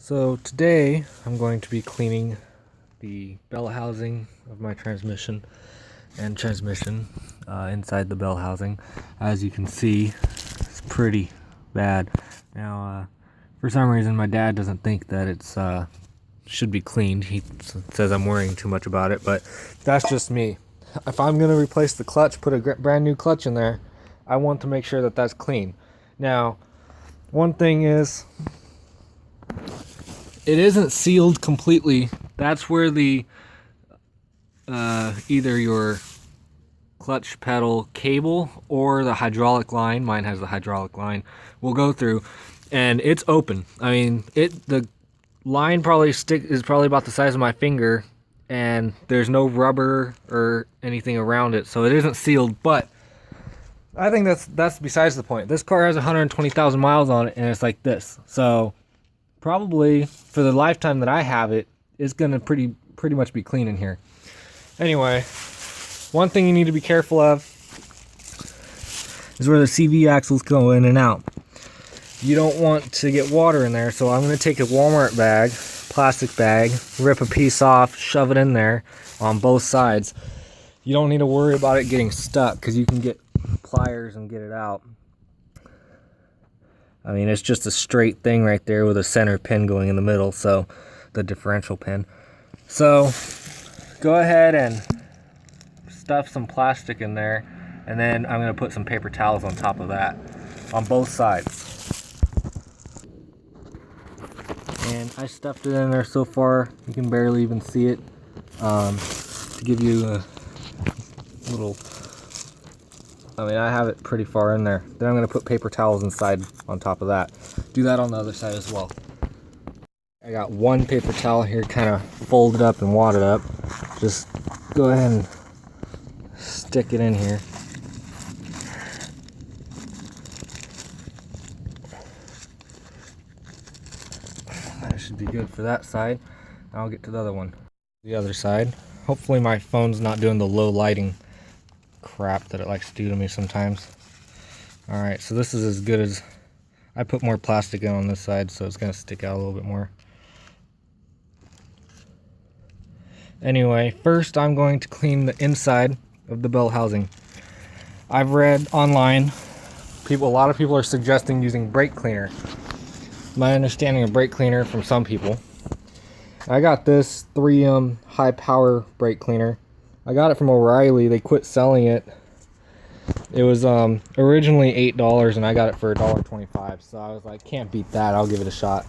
So today I'm going to be cleaning the bell housing of my transmission inside the bell housing. As you can see, it's pretty bad. Now, for some reason, my dad doesn't think that it's should be cleaned. He says I'm worrying too much about it, but that's just me. If I'm going to replace the clutch, put a brand new clutch in there, I want to make sure that that's clean. Now, one thing is, it isn't sealed completely. That's where the either your clutch pedal cable or the hydraulic line, mine has the hydraulic line, will go through, and it's open. I mean, the line is probably about the size of my finger, and there's no rubber or anything around it, so it isn't sealed. But I think that's besides the point. This car has 120,000 miles on it, and it's like this. So probably for the lifetime that I have it, it's gonna pretty much be clean in here. Anyway, one thing you need to be careful of is where the CV axles go in and out. You don't want to get water in there, so I'm gonna take a Walmart bag, plastic bag, rip a piece off, shove it in there on both sides. You don't need to worry about it getting stuck because you can get pliers and get it out. I mean, it's just a straight thing right there with a center pin going in the middle, so the differential pin. So go ahead and stuff some plastic in there, and then I'm going to put some paper towels on top of that on both sides. And I stuffed it in there so far, you can barely even see it. To give you a little, I mean, I have it pretty far in there. Then I'm going to put paper towels inside on top of that. Do that on the other side as well. I got one paper towel here kind of folded up and wadded up. Just go ahead and stick it in here. That should be good for that side. I'll get to the other one. The other side. Hopefully my phone's not doing the low lighting crap that it likes to do to me sometimes. Alright, so this is as good as, I put more plastic in on this side, so it's going to stick out a little bit more. Anyway, first I'm going to clean the inside of the bell housing. I've read online, a lot of people are suggesting using brake cleaner. My understanding of brake cleaner from some people. I got this 3M high power brake cleaner. I got it from O'Reilly. They quit selling it. It was originally $8 and I got it for $1.25. So I was like, can't beat that. I'll give it a shot.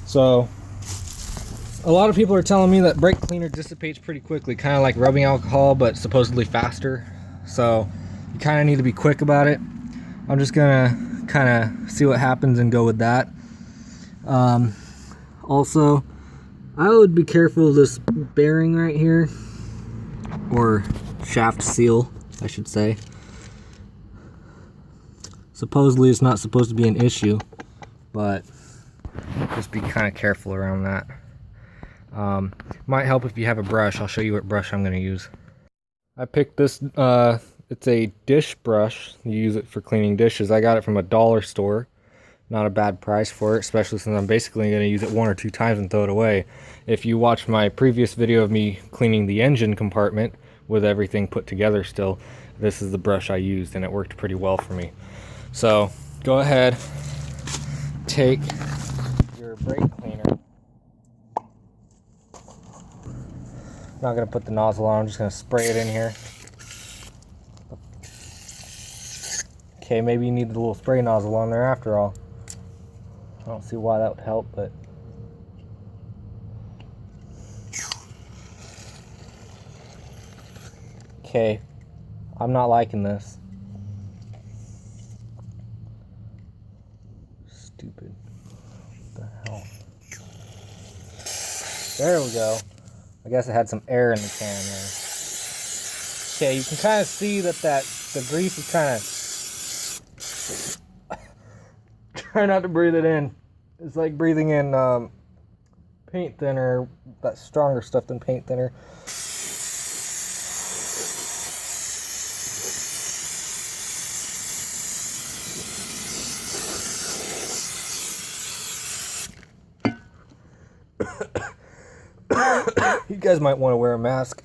So a lot of people are telling me that brake cleaner dissipates pretty quickly, kind of like rubbing alcohol, but supposedly faster. So you kind of need to be quick about it. I'm just gonna kind of see what happens and go with that. Also, I would be careful of this bearing right here, or shaft seal, I should say. Supposedly it's not supposed to be an issue, but just be kind of careful around that. Might help if you have a brush. I'll show you what brush I'm going to use. I picked this, it's a dish brush. You use it for cleaning dishes. I got it from a dollar store. Not a bad price for it, especially since I'm basically going to use it 1 or 2 times and throw it away. If you watch my previous video of me cleaning the engine compartment with everything put together still, this is the brush I used and it worked pretty well for me. So go ahead, take your brake cleaner. I'm not going to put the nozzle on, I'm just going to spray it in here. Okay, maybe you need the little spray nozzle on there after all. I don't see why that would help, but okay, I'm not liking this. Stupid. What the hell? There we go. I guess it had some air in the can there. Okay, you can kind of see that the grease is kind of try not to breathe it in. It's like breathing in paint thinner, that's stronger stuff than paint thinner. You guys might want to wear a mask.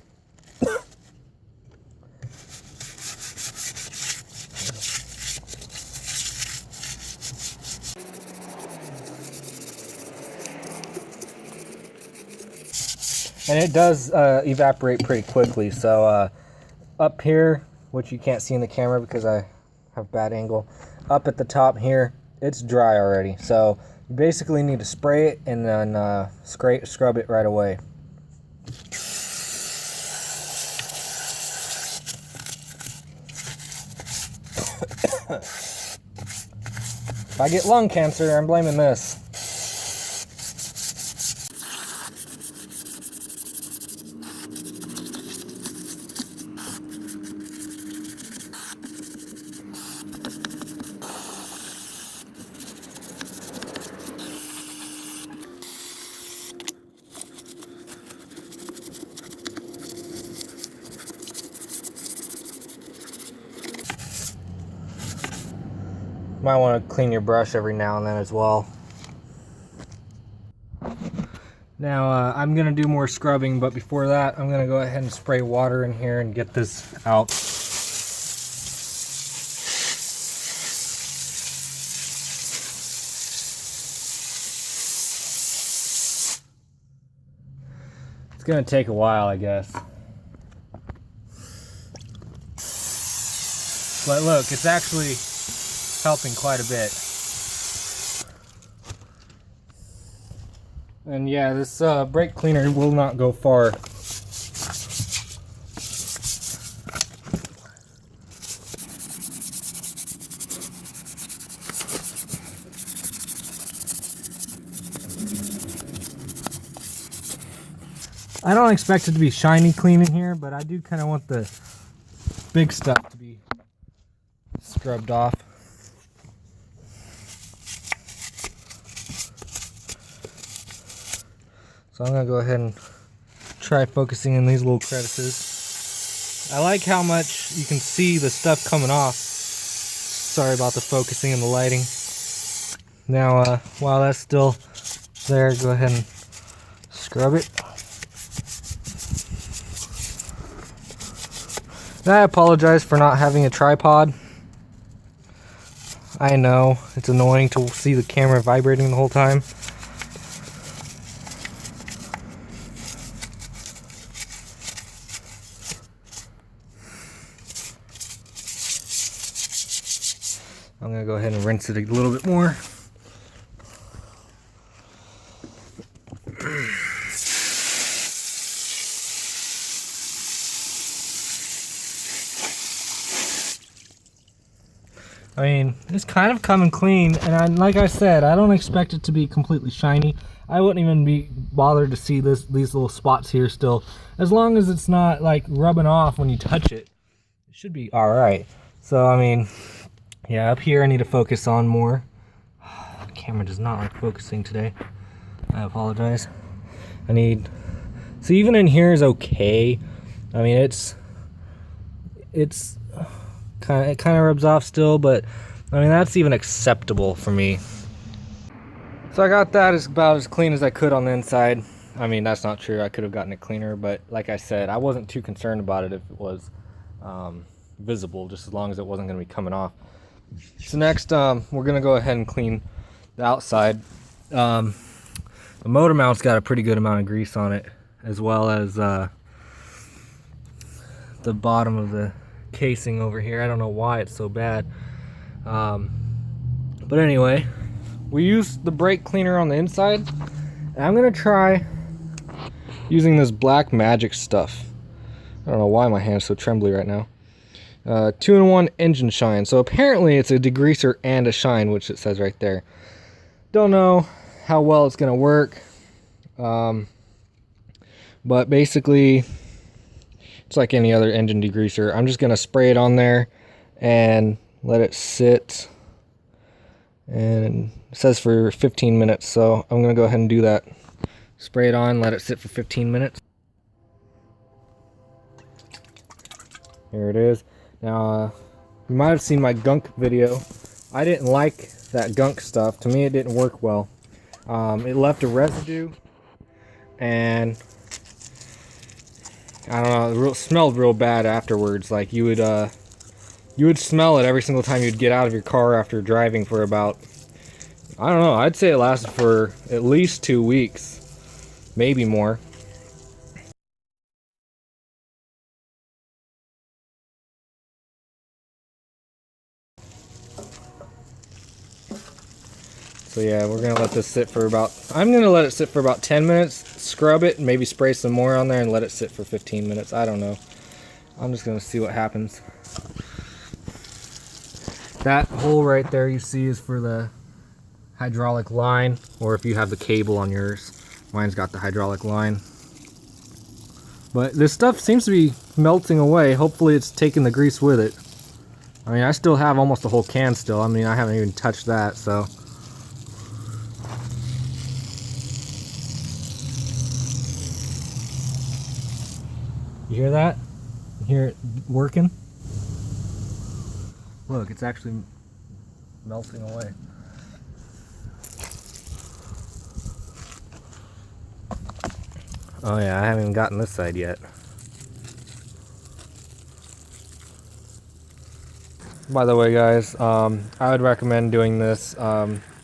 And it does evaporate pretty quickly. So up here, which you can't see in the camera because I have bad angle, up at the top here, it's dry already. So you basically need to spray it and then scrub it right away. If I get lung cancer, I'm blaming this. Might want to clean your brush every now and then as well. Now I'm going to do more scrubbing, but before that I'm going to go ahead and spray water in here and get this out. It's going to take a while, I guess. But look, it's actually helping quite a bit. And yeah, this brake cleaner will not go far. I don't expect it to be shiny clean in here, but I do kind of want the big stuff to be scrubbed off. So I'm going to go ahead and try focusing in these little crevices. I like how much you can see the stuff coming off. Sorry about the focusing and the lighting. Now, while that's still there, go ahead and scrub it. And I apologize for not having a tripod. I know, it's annoying to see the camera vibrating the whole time. I'm going to go ahead and rinse it a little bit more. I mean, it's kind of coming clean, and like I said, I don't expect it to be completely shiny. I wouldn't even be bothered to see these little spots here still. As long as it's not like rubbing off when you touch it, it should be alright. So, I mean, yeah, up here I need to focus on more. The camera does not like focusing today. I apologize. So even in here is okay. I mean, it kind of rubs off still, but I mean, that's even acceptable for me. So I got that about as clean as I could on the inside. I mean, that's not true. I could have gotten it cleaner, but like I said, I wasn't too concerned about it if it was visible, just as long as it wasn't going to be coming off. So next, we're going to go ahead and clean the outside. The motor mount's got a pretty good amount of grease on it, as well as the bottom of the casing over here. I don't know why it's so bad. But anyway, we used the brake cleaner on the inside, and I'm going to try using this black magic stuff. I don't know why my hand's so trembly right now. 2-in-1 engine shine. So apparently it's a degreaser and a shine, which it says right there. Don't know how well it's going to work. But basically, it's like any other engine degreaser. I'm just going to spray it on there and let it sit. And it says for 15 minutes, so I'm going to go ahead and do that. Spray it on, let it sit for 15 minutes. Here it is. Now, you might have seen my gunk video. I didn't like that gunk stuff. To me, it didn't work well. It left a residue, and I don't know, it smelled real bad afterwards. Like you would smell it every single time you'd get out of your car after driving for about, I don't know, I'd say it lasted for at least 2 weeks, maybe more. So yeah, we're gonna let this sit for about, I'm gonna let it sit for about 10 minutes, scrub it, and maybe spray some more on there and let it sit for 15 minutes. I don't know. I'm just gonna see what happens. That hole right there you see is for the hydraulic line, or if you have the cable on yours. Mine's got the hydraulic line. But this stuff seems to be melting away. Hopefully it's taking the grease with it. I mean, I still have almost a whole can still. I mean, I haven't even touched that, so. You hear that? You hear it working? Look, it's actually melting away. Oh yeah, I haven't even gotten this side yet. By the way, guys, I would recommend doing this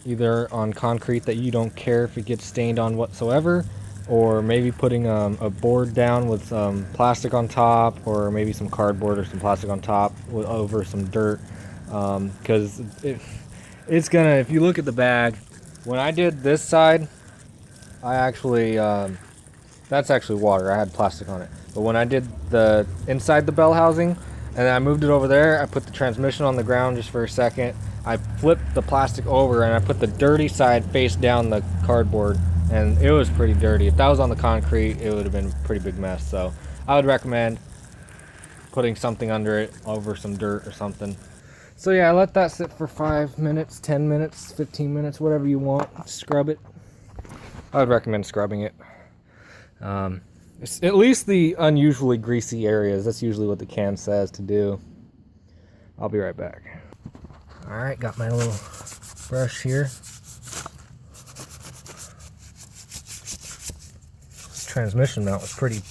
either on concrete that you don't care if it gets stained on whatsoever, or maybe putting a board down with some plastic on top, or maybe some cardboard or some plastic on top over some dirt, because it's gonna, if you look at the bag, when I did this side, I actually that's actually water, I had plastic on it, but when I did the inside the bell housing and I moved it over there, I put the transmission on the ground just for a second, I flipped the plastic over and I put the dirty side face down the cardboard, and it was pretty dirty. If that was on the concrete, it would have been a pretty big mess. So I would recommend putting something under it, over some dirt or something. So yeah, I let that sit for 5 minutes, 10 minutes, 15 minutes, whatever you want. Scrub it. I would recommend scrubbing it. At least the unusually greasy areas. That's usually what the can says to do. I'll be right back. Alright, got my little brush here. Transmission mount was pretty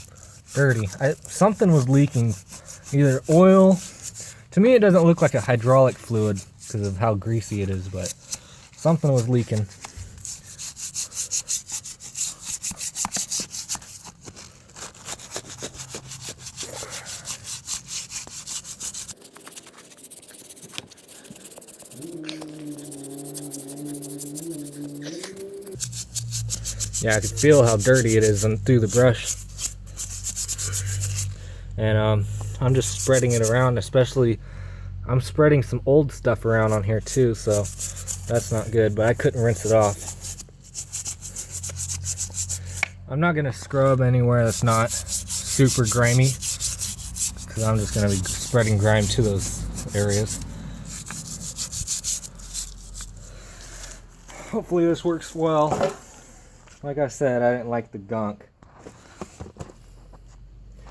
dirty. Something was leaking, either oil. To me it doesn't look like a hydraulic fluid because of how greasy it is, but something was leaking. Yeah, I could feel how dirty it is through the brush. And I'm just spreading it around, especially I'm spreading some old stuff around on here too, so that's not good, but I couldn't rinse it off. I'm not gonna scrub anywhere that's not super grimy, because I'm just gonna be spreading grime to those areas. Hopefully this works well. Like I said, I didn't like the gunk.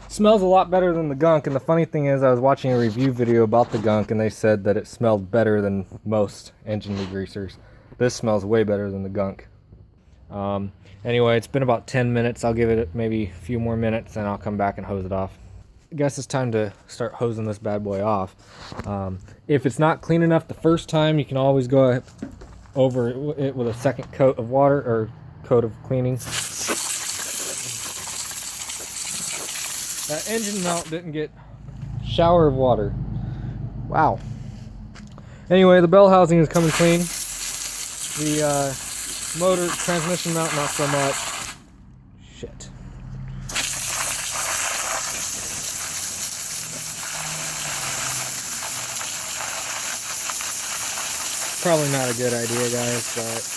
Smells a lot better than the gunk, and the funny thing is I was watching a review video about the gunk and they said that it smelled better than most engine degreasers. This smells way better than the gunk. Anyway, it's been about 10 minutes. I'll give it maybe a few more minutes and I'll come back and hose it off. I guess it's time to start hosing this bad boy off. If it's not clean enough the first time, you can always go over it with a second coat of water or coat of cleaning. That engine mount didn't get a shower of water. Wow. Anyway, the bell housing is coming clean. The motor transmission mount, not so much. Shit. Probably not a good idea, guys, but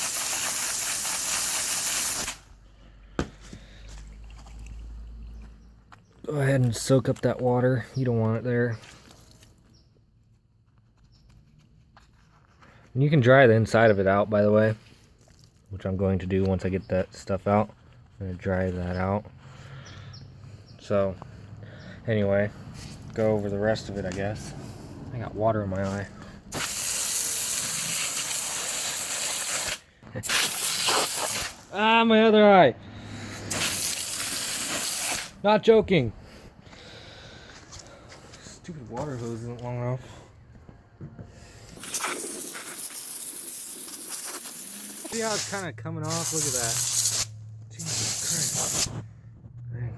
go ahead and soak up that water. You don't want it there. And you can dry the inside of it out, by the way, which I'm going to do once I get that stuff out. I'm going to dry that out. So, anyway, go over the rest of it, I guess. I got water in my eye. Ah, my other eye. Not joking. The water hose isn't long enough. See how it's kind of coming off? Look at that. Jesus Christ. Dang.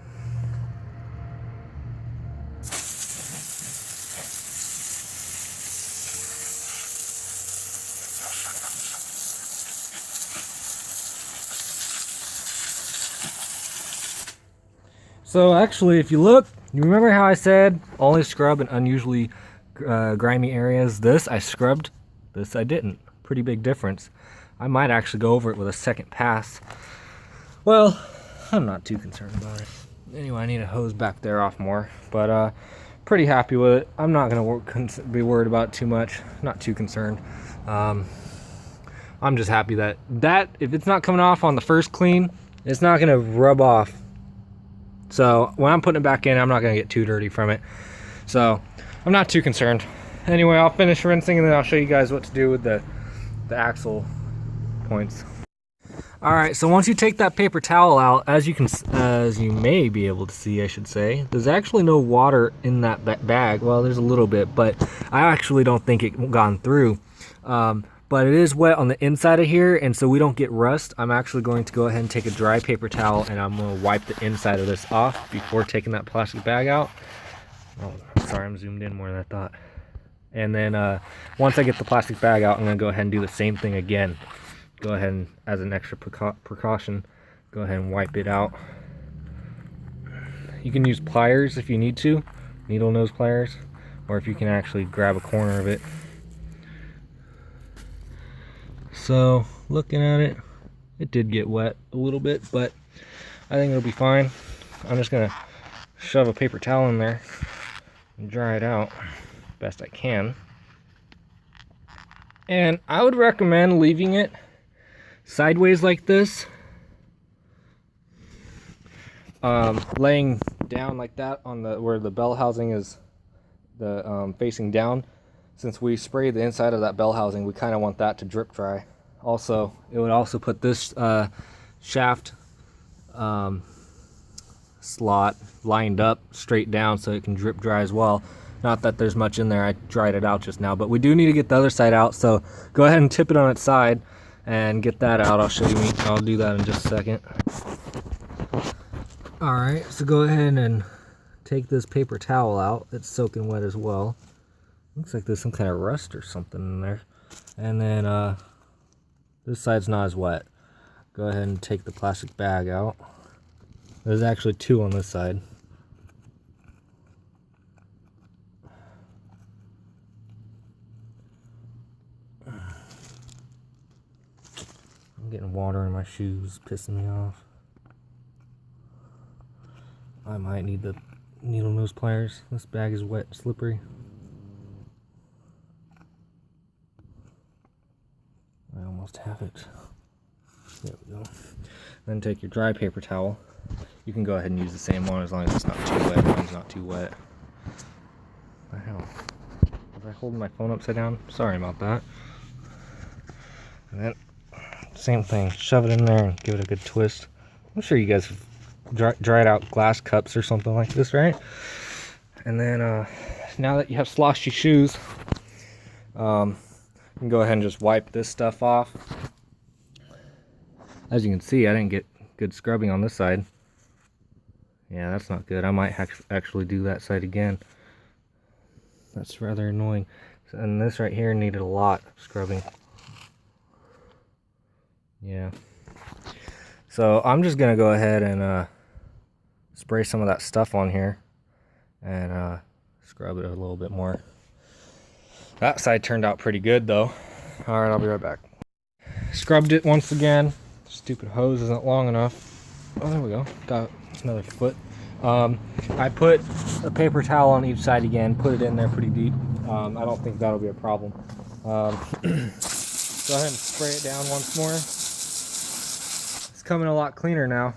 So actually, if you look, you remember how I said only scrub in unusually grimy areas? This I scrubbed, this I didn't. Pretty big difference. I might actually go over it with a second pass. Well, I'm not too concerned about it. Anyway, I need to hose back there off more, but pretty happy with it. I'm not gonna be worried about it too much. Not too concerned. I'm just happy that if it's not coming off on the first clean, it's not gonna rub off. So when I'm putting it back in, I'm not gonna get too dirty from it. So I'm not too concerned. Anyway, I'll finish rinsing and then I'll show you guys what to do with the axle points. All right, so once you take that paper towel out, as you may be able to see, I should say, there's actually no water in that bag. Well, there's a little bit, but I actually don't think it gone through. But it is wet on the inside of here, and so we don't get rust, I'm actually going to go ahead and take a dry paper towel and I'm going to wipe the inside of this off before taking that plastic bag out. Oh, sorry, I'm zoomed in more than I thought. And then once I get the plastic bag out, I'm going to go ahead and do the same thing again. Go ahead and, as an extra precaution, go ahead and wipe it out. You can use pliers if you need to, needle nose pliers, or if you can actually grab a corner of it. So looking at it, it did get wet a little bit, but I think it'll be fine. I'm just gonna shove a paper towel in there and dry it out best I can. And I would recommend leaving it sideways like this, laying down like that on where the bell housing is, facing down. Since we sprayed the inside of that bell housing, we kind of want that to drip dry. Also, it would also put this shaft slot lined up straight down so it can drip dry as well. Not that there's much in there, I dried it out just now, but we do need to get the other side out, so go ahead and tip it on its side and get that out. I'll show you, I'll do that in just a second. Alright, so go ahead and take this paper towel out. It's soaking wet as well. Looks like there's some kind of rust or something in there. And then this side's not as wet. Go ahead and take the plastic bag out. There's actually two on this side. I'm getting water in my shoes, pissing me off. I might need the needle nose pliers. This bag is wet and slippery. I almost have it. There we go. Then take your dry paper towel. You can go ahead and use the same one as long as it's not too wet. Mine's not too wet. What the hell? Was I holding my phone upside down? Sorry about that. And then, same thing. Shove it in there and give it a good twist. I'm sure you guys have dried out glass cups or something like this, right? And then, now that you have sloshy shoes, you can go ahead and just wipe this stuff off. As you can see, I didn't get good scrubbing on this side. Yeah, that's not good. I might actually do that side again. That's rather annoying. And this right here needed a lot of scrubbing. Yeah. So I'm just going to go ahead and spray some of that stuff on here and scrub it a little bit more. That side turned out pretty good though. Alright, I'll be right back. Scrubbed it once again. Stupid hose isn't long enough. Oh, there we go. Got another foot. I put a paper towel on each side again, put it in there pretty deep. I don't think that'll be a problem. Go ahead and spray it down once more. It's coming a lot cleaner now.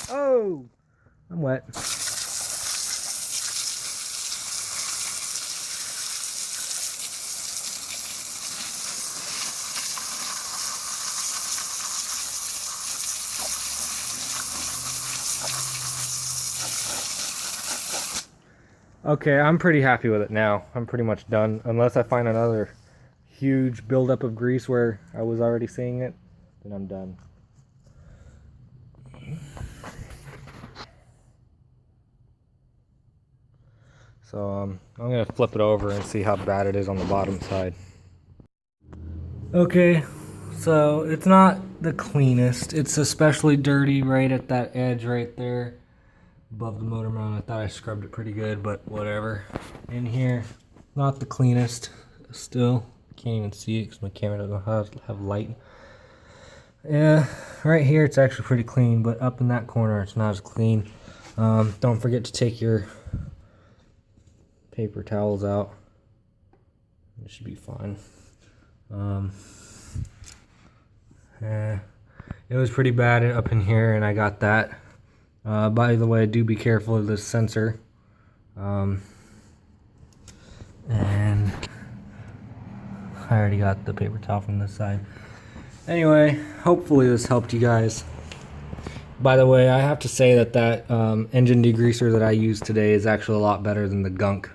Oh, I'm wet. Okay, I'm pretty happy with it now. I'm pretty much done. Unless I find another huge buildup of grease where I was already seeing it, then I'm done. So I'm gonna flip it over and see how bad it is on the bottom side. Okay, so it's not the cleanest. It's especially dirty right at that edge right there above the motor mount. I thought I scrubbed it pretty good, but whatever. In here, not the cleanest still. Can't even see it because my camera doesn't have light. Yeah, right here it's actually pretty clean, but up in that corner it's not as clean. Don't forget to take your paper towels out. It should be fine. It was pretty bad up in here, and I got that. By the way, do be careful of this sensor. And I already got the paper towel from this side. Anyway, hopefully this helped you guys. By the way, I have to say that engine degreaser that I used today is actually a lot better than the gunk.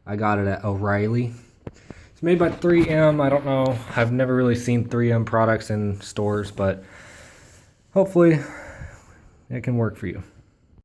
I got it at O'Reilly. It's made by 3M. I don't know. I've never really seen 3M products in stores, but hopefully it can work for you.